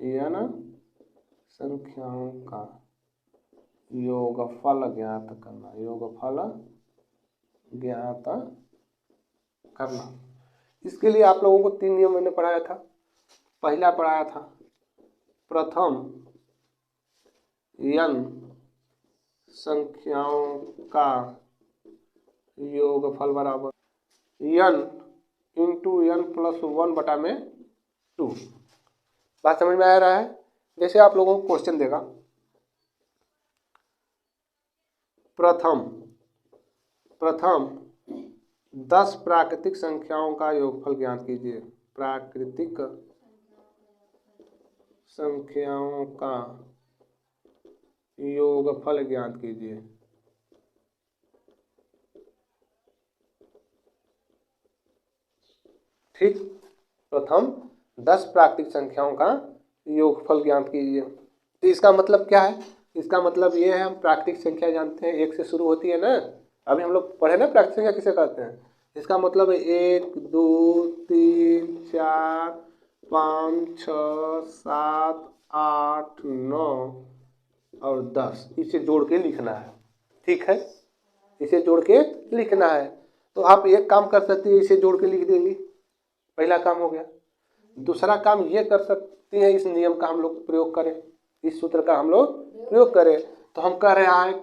n संख्याओं का योगफल ज्ञात करना, योगफल ज्ञात करना। इसके लिए आप लोगों को 3 नियम मैंने पढ़ाया था। पहला पढ़ाया था प्रथम n संख्याओं का योगफल बराबर n इंटू n प्लस 1 बटा में 2। बात समझ में आ रहा है? जैसे आप लोगों को क्वेश्चन देगा प्रथम 10 प्राकृतिक संख्याओं का योगफल ज्ञात कीजिए। प्राकृतिक संख्याओं का योगफल ज्ञात कीजिए। ठीक, प्रथम 10 प्राकृतिक संख्याओं का योगफल ज्ञात कीजिए। तो इसका मतलब क्या है? इसका मतलब ये है, हम प्राकृतिक संख्या जानते हैं 1 से शुरू होती है ना। अभी हम लोग पढ़े ना प्राकृतिक संख्या किसे कहते हैं। इसका मतलब है 1 2 3 4 5 6 7 8 9 और 10, इसे जोड़ के लिखना है। ठीक है, इसे जोड़ के लिखना है। तो आप एक काम कर सकते हैं, इसे जोड़ के लिख देंगे, पहला काम हो गया। दूसरा काम ये कर सकते हैं, इस नियम का हम लोग प्रयोग करें, इस सूत्र का हम लोग प्रयोग करें। तो हम कह रहा है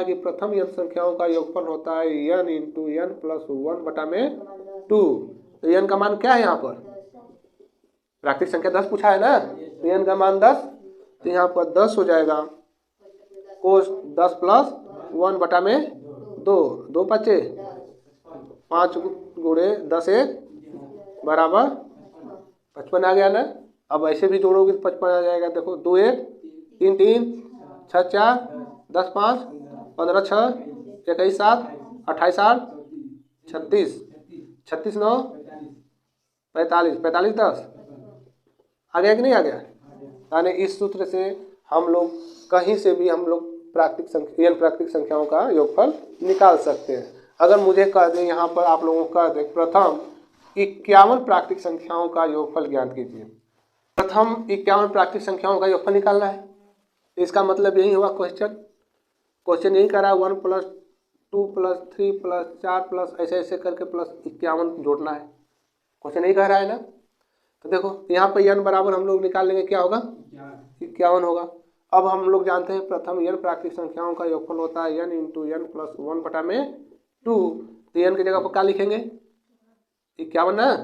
कि प्रथम n संख्याओं का योगफल होता है n इंटू n प्लस 1 बटा में 2। तो n का मान क्या है? यहाँ पर प्राकृतिक संख्या 10 पूछा है ना, तो n का मान 10, तो यहाँ पर 10 हो जाएगा। कोस 10 प्लस 1 बटा में 2, 2 5 5 गुणे 10 1 बराबर 55 आ गया ना। अब ऐसे भी जोड़ोगे तो 55 आ जाएगा। देखो 2 1 3 3 6 4 10 5 15 6 21 7 28 8 36 36 9 45 45 10 आ गया कि नहीं आ गया? यानी इस सूत्र से हम लोग कहीं से भी हम लोग प्राकृतिक संख्याओं का योगफल निकाल सकते हैं। अगर मुझे कह दें, यहाँ पर आप लोगों को कह दें प्रथम 51 प्राकृतिक संख्याओं का योगफल ज्ञात कीजिए। प्रथम 51 प्राकृतिक संख्याओं का योगफल निकालना है। इसका मतलब यही हुआ क्वेश्चन यही कर रहा है 1 प्लस 2 प्लस 3 प्लस 4 प्लस ऐसे ऐसे करके प्लस 51 जोड़ना है। क्वेश्चन यही कह रहा है ना। तो देखो यहाँ पर n बराबर हम लोग निकाल लेंगे, क्या होगा? 51 होगा। अब हम लोग जानते हैं प्रथम n प्राकृतिक संख्याओं का योगफल होता है n इंटू n प्लस 1 बटा में 2। तो n की जगह पर क्या लिखेंगे? 51 ना,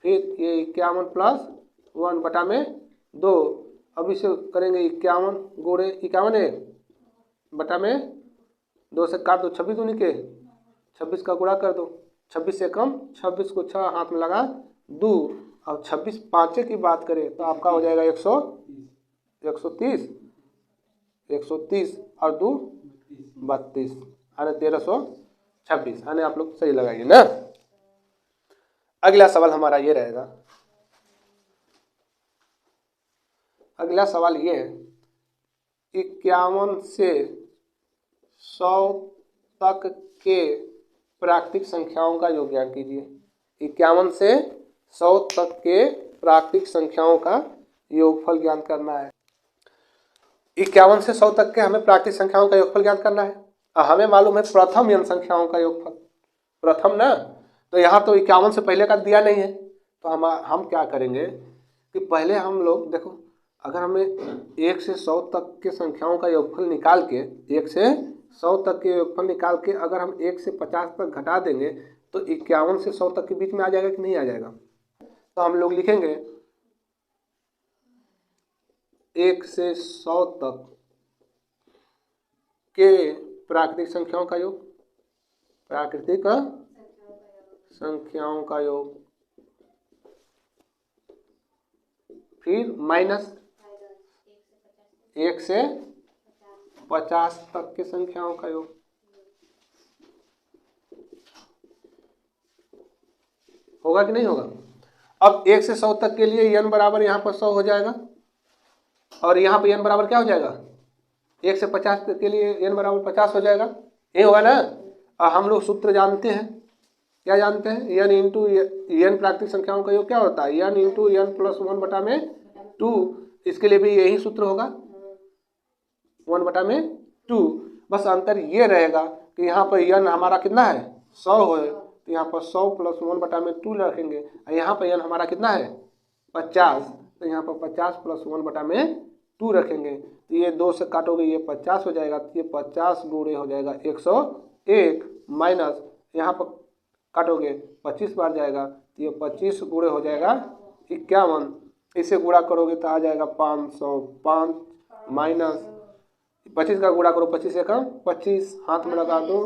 फिर ये 51 प्लस 1 बटा में 2। अब इसे करेंगे 51 गुणे 51 है बटा में 2 से काट दो, 26 दूनी के 26 का गुणा कर दो, 26 से कम 26 को 6 हाथ में लगा 2। अब 26 पाँचे की बात करें तो आपका हो जाएगा 130 और 2 32 यानी 1326। यानी आप लोग सही लगाइए ना। अगला सवाल हमारा ये रहेगा। अगला सवाल ये है 51 से 100 तक के प्राकृतिक संख्याओं का योग ज्ञात कीजिए। 51 से 100 तक के प्राकृतिक संख्याओं का योगफल ज्ञात करना है। 51 से 100 तक के हमें प्राकृतिक संख्याओं का योगफल ज्ञात करना है। हमें मालूम है प्रथम n संख्याओं का योगफल, प्रथम ना, तो यहाँ तो 51 से पहले का दिया नहीं है। तो हम क्या करेंगे कि पहले हम लोग देखो, अगर हमें 1 से 100 तक के संख्याओं का योगफल निकाल के 1 से 100 तक के योगफल निकाल के अगर हम 1 से 50 तक घटा देंगे तो 51 से 100 तक के बीच में आ जाएगा कि नहीं आ जाएगा? तो हम लोग लिखेंगे 1 से 100 तक के प्राकृतिक संख्याओं का योग, प्राकृतिक संख्याओं का योग, फिर माइनस 1 से 50 तक के संख्याओं का योग। होगा कि नहीं होगा? अब 1 से 100 तक के लिए n बराबर यहाँ पर 100 हो जाएगा और यहाँ पर n बराबर क्या हो जाएगा? 1 से 50 के लिए n बराबर 50 हो जाएगा। ये होगा ना। हम लोग सूत्र जानते हैं, क्या जानते हैं? n इंटू n प्राकृतिक संख्याओं का योग क्या होता है? n इंटू n प्लस 1 बटा में 2। इसके लिए भी यही सूत्र होगा 1/2। बस अंतर ये रहेगा कि यहाँ पर n हमारा कितना है 100 है, तो यहाँ पर 100 + 1/2 रखेंगे। और यहाँ पर n हमारा कितना है 50, तो यहाँ पर 50 + 1/2 रखेंगे। तो ये 2 से काटोगे ये 50 हो जाएगा, तो ये 50 गुणे हो जाएगा 101 माइनस यहाँ पर काटोगे 25 बार जाएगा, तो ये 25 गुणे हो जाएगा 51। इसे गुणा करोगे तो आ जाएगा 505 माइनस 25 का गुणा करो 25 से कम 25, हाथ में लगा दो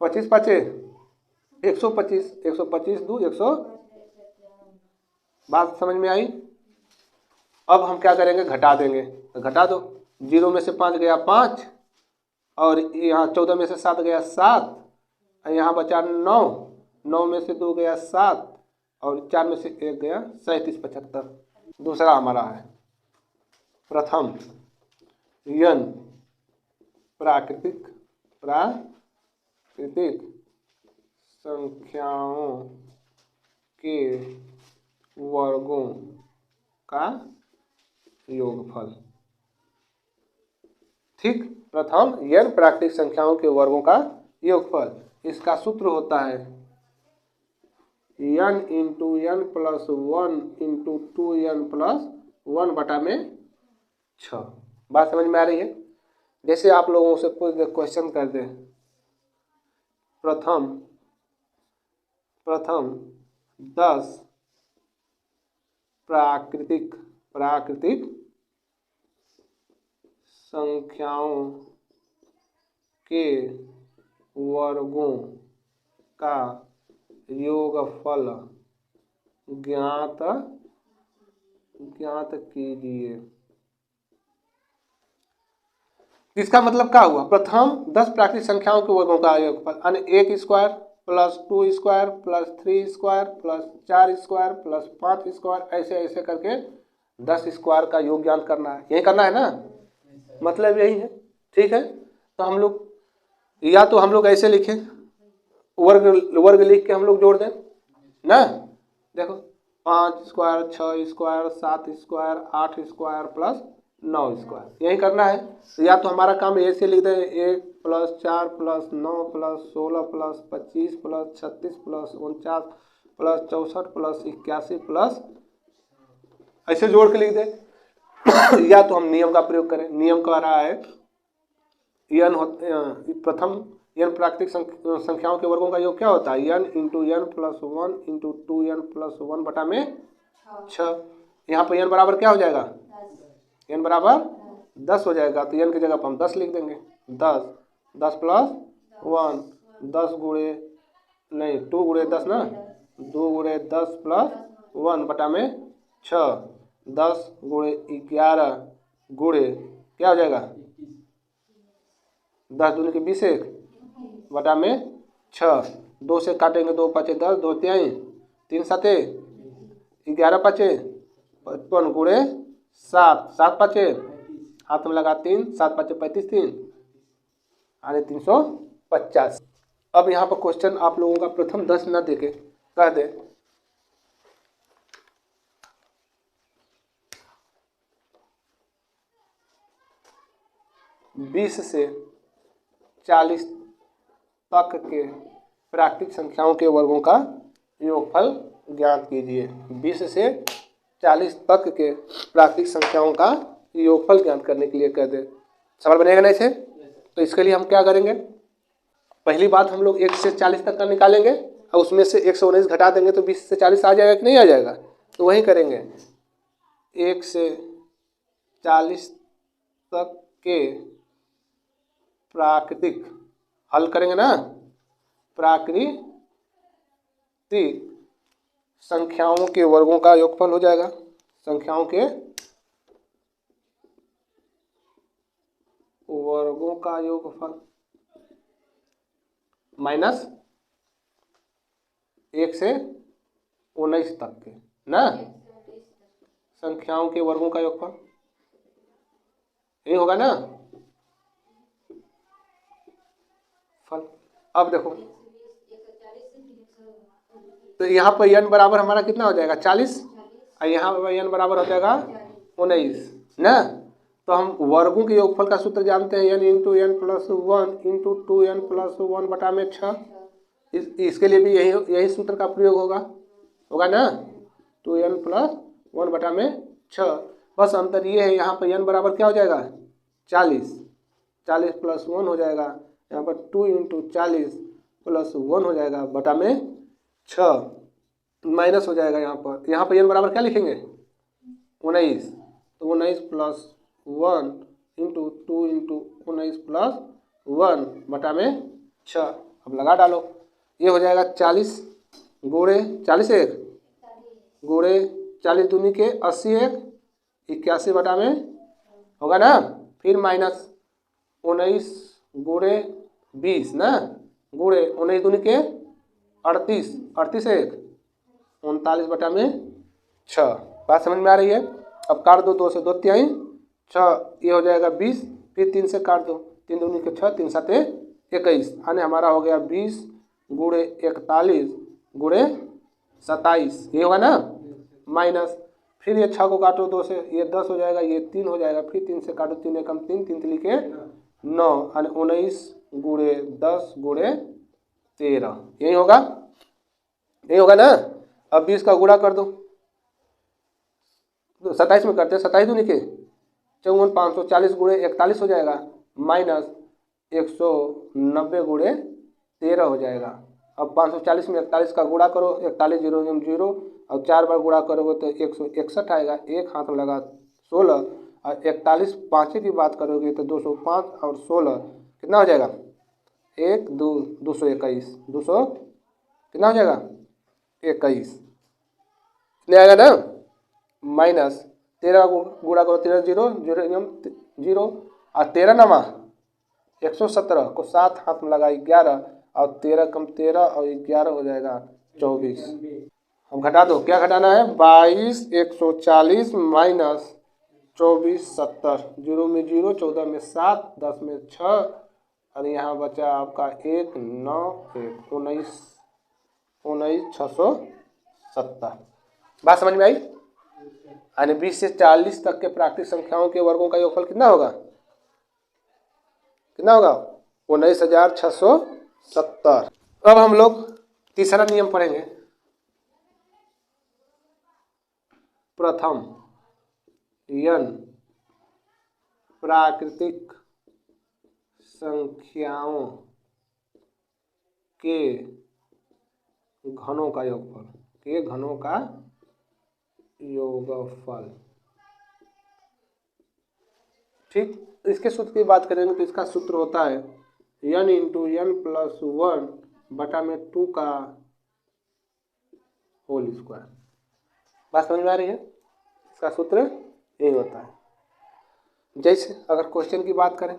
25 5 125, 125 2 100। बात समझ में आई। अब हम क्या करेंगे घटा देंगे, तो घटा दो। 0 में से 5 गया 5, और यहाँ 14 में से 7 गया 7, और यहाँ बचा 9, 9 में से 2 गया 7, और 4 में से 1 गया 37 75। दूसरा हमारा है प्रथम n प्राकृतिक संख्याओं के वर्गों का योगफल। ठीक, प्रथम n प्राकृतिक संख्याओं के वर्गों का योगफल। इसका सूत्र होता है n × n + 1 × 2n + 1/6। बात समझ में आ रही है। जैसे आप लोगों से कोई क्वेश्चन कर दे, प्रथम 10 प्राकृतिक संख्याओं के वर्गों का योगफल ज्ञात कीजिए। इसका मतलब क्या हुआ, प्रथम 10 प्राकृतिक संख्याओं के वर्गों का योगफल, यानी 1 square + 2 square + 3 square + 4 square + 5 square, ऐसे ऐसे करके 10 स्क्वायर का योग ज्ञात करना है। यही करना है ना, मतलब यही है। ठीक है, तो हम लोग या तो हम लोग ऐसे लिखें, वर्ग लिख के हम लोग जोड़ दें ना। देखो 5 square 6 square 7 square 8 square + 9 square, यही करना है। तो या तो हमारा काम ऐसे लिख दें 1 + 4 + 9 + 16 + 25 + 36 + 49 + 64 + 81 प्लस ऐसे जोड़ के लिख दें। या तो हम नियम का प्रयोग करें। नियम कह रहा है प्रथम n प्राकृतिक संख्याओं के वर्गों का योग क्या होता है, n × n + 1 × 2n + 1/6। यहाँ पर n बराबर क्या हो जाएगा, n बराबर 10 हो जाएगा। तो n की जगह पर हम 10 लिख देंगे। 10 10 + 1 10 गुणे नहीं 2 गुणे 10 ना, 2 गुणे 10 + 1/6, 10 गुणे 11 गुणे क्या हो जाएगा 10 दूनी के 20 1/6। 2 से काटेंगे 2 × 5 = 10, 2 × 3 7 11 × 5 55 गुणे 7 7 × 5 हाथ में लगा 3 7 × 5 35 3 यानी 350। अब यहाँ पर क्वेश्चन आप लोगों का प्रथम 10 न देके कह दे 20 से 40 तक के प्राकृतिक संख्याओं के वर्गों का योगफल ज्ञात कीजिए। 20 से 40 तक के प्राकृतिक संख्याओं का योगफल ज्ञात करने के लिए कह दे। सवाल बनेगा ना इसे। तो इसके लिए हम क्या करेंगे, पहली बात हम लोग 1 से 40 तक का निकालेंगे और उसमें से 119 घटा देंगे तो 20 से 40 आ जाएगा कि नहीं आ जाएगा। तो वही करेंगे 1 से 40 तक के प्राकृतिक हल करेंगे ना, प्राकृतिक संख्याओं के वर्गों का योगफल हो जाएगा। संख्याओं के वर्गों का योगफल माइनस 1 से 19 तक के ना संख्याओं के वर्गों का योगफल, यही होगा ना फल। अब देखो तो यहाँ पर n बराबर हमारा कितना हो जाएगा 40 और यहाँ पर n बराबर हो जाएगा 19 ना। तो हम वर्गों के योगफल का सूत्र जानते हैं, n into N plus 1 into 2n plus 1 बटा में 6। इसके लिए भी यही सूत्र का प्रयोग होगा ना, 2n प्लस 1 बटा में 6। बस अंतर ये है, यहाँ पर n बराबर क्या हो जाएगा 40 प्लस 1 हो जाएगा, यहाँ पर 2 इंटू 40 प्लस 1 हो जाएगा बटा में 6 माइनस हो जाएगा। यहाँ पर n बराबर क्या लिखेंगे 19, तो 19 प्लस 1 इंटू 2 इंटू 19 प्लस 1 बटा में 6। अब लगा डालो, ये हो जाएगा 40 गुणे 40 एक गुणे 40 दूनी के 80 एक 81 बटा में होगा ना, फिर माइनस 19 गुणे 20 ना, गुणे 19 दूनी के 38 एक 39 बटा में 6। बात समझ में आ रही है। अब काट दो, 2 से 2 तिहाई 6, ये हो जाएगा 20, फिर 3 से काट दो, 3 दूनी के 6, 3 साते 21, यानी हमारा हो गया 20 गुणे 41 गुणे 27, ये होगा ना, माइनस फिर ये 6 को काटो 2 से, ये 10 हो जाएगा, ये 3 हो जाएगा, फिर 3 से काटो, 3 एकम 3, 3 तिली के 9, यानी 19 गुणे 10 गुणे 13, यही होगा ना। अब 20 का गुणा कर दो, 27 में करते हैं, 27 दूनी के 54, 540 गुणे 41 हो जाएगा, माइनस 190 गुणे 13 हो जाएगा। अब 540 में 41 का गुणा करो, 41 0 0, और 4 बार गुणा करोगे तो 161 आएगा, एक हाथ में लगा 16, और 41 पाँचे की बात करोगे तो 205 और 16 कितना हो जाएगा 1 2 221, 200 कितना हो जाएगा 21, कितने आएगा ना, माइनस 13 गुणा करो, 13 0 0 0, और 13 नमा 117 को 7 हाथ में लगा 11, और 13 कम 13 और 11 हो जाएगा 24। अब घटा दो, क्या घटाना है 22 140 माइनस 24 70, 0 में 0, 14 में 7, 10 में 6, और यहाँ बचा आपका 1 9 1 19 670। बात समझ में आई। यानी 20 से 40 तक के प्राकृतिक संख्याओं के वर्गों का योगफल कितना होगा 19,670। अब हम लोग तीसरा नियम पढ़ेंगे। प्रथम n प्राकृतिक संख्याओं के घनों का योगफल, ठीक। इसके सूत्र की बात करेंगे तो इसका सूत्र होता है n इंटू n प्लस 1 बटा में 2 का होल स्क्वायर। बात समझ में आ रही है। इसका सूत्र यही होता है। जैसे अगर क्वेश्चन की बात करें,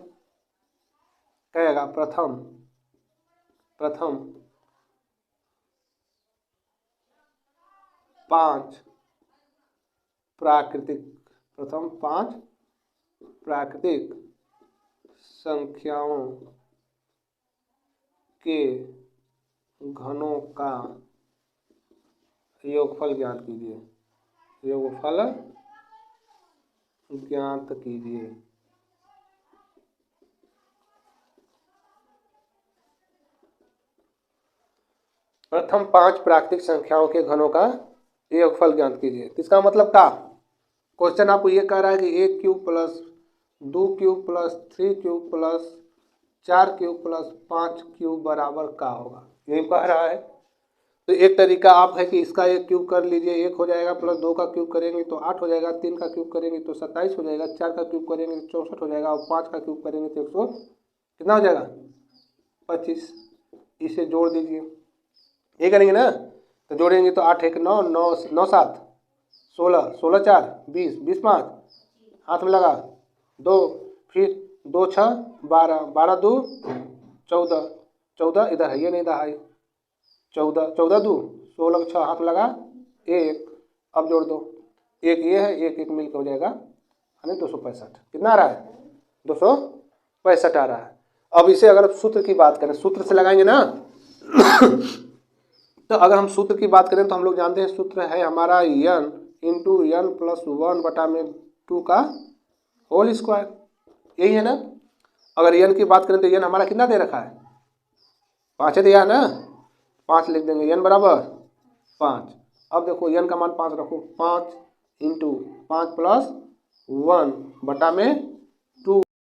कहेगा प्रथम 5 प्राकृतिक संख्याओं के घनों का योगफल ज्ञात कीजिए। प्रथम 5 प्राकृतिक संख्याओं के घनों का योगफल ज्ञात कीजिए। इसका मतलब क्या, क्वेश्चन आपको ये कह रहा है कि 1 cube plus 2 cube plus 3 cube plus 4 cube plus 5 cube बराबर का होगा, यही कह रहा है। तो एक तरीका आप है कि इसका 1 क्यूब कर लीजिए, 1 हो जाएगा, प्लस 2 का क्यूब करेंगे तो 8 हो जाएगा, 3 का क्यूब करेंगे तो 27 हो जाएगा, 4 का क्यूब करेंगे तो 64 हो जाएगा, और 5 का क्यूब करेंगे तो 100 कितना हो जाएगा 25। इसे जोड़ दीजिए, ये करेंगे ना, तो जोड़ेंगे तो 8 1 9 9 9 7 16 16 4 20 20 5 हाथ में लगा 2, फिर 2 6 12 12 2 14 14 इधर है, ये नहीं इधर है, 14 14 2 16 6 हाथ लगा 1, अब जोड़ दो, 1 ये है, 1 1 मिलकर हो जाएगा यानी 265। कितना आ रहा है 265 आ रहा है। अब इसे अगर सूत्र की बात करें, सूत्र से लगाएंगे ना तो अगर हम सूत्र की बात करें तो हम लोग जानते हैं सूत्र है हमारा n इंटू n प्लस 1 बटा में 2 का होल स्क्वायर, यही है ना। अगर n की बात करें तो n हमारा कितना दे रखा है, 5 दिया ना, 5 लिख देंगे, n बराबर 5। अब देखो n का मान 5 रखो, 5 इंटू 5 प्लस 1 बटा में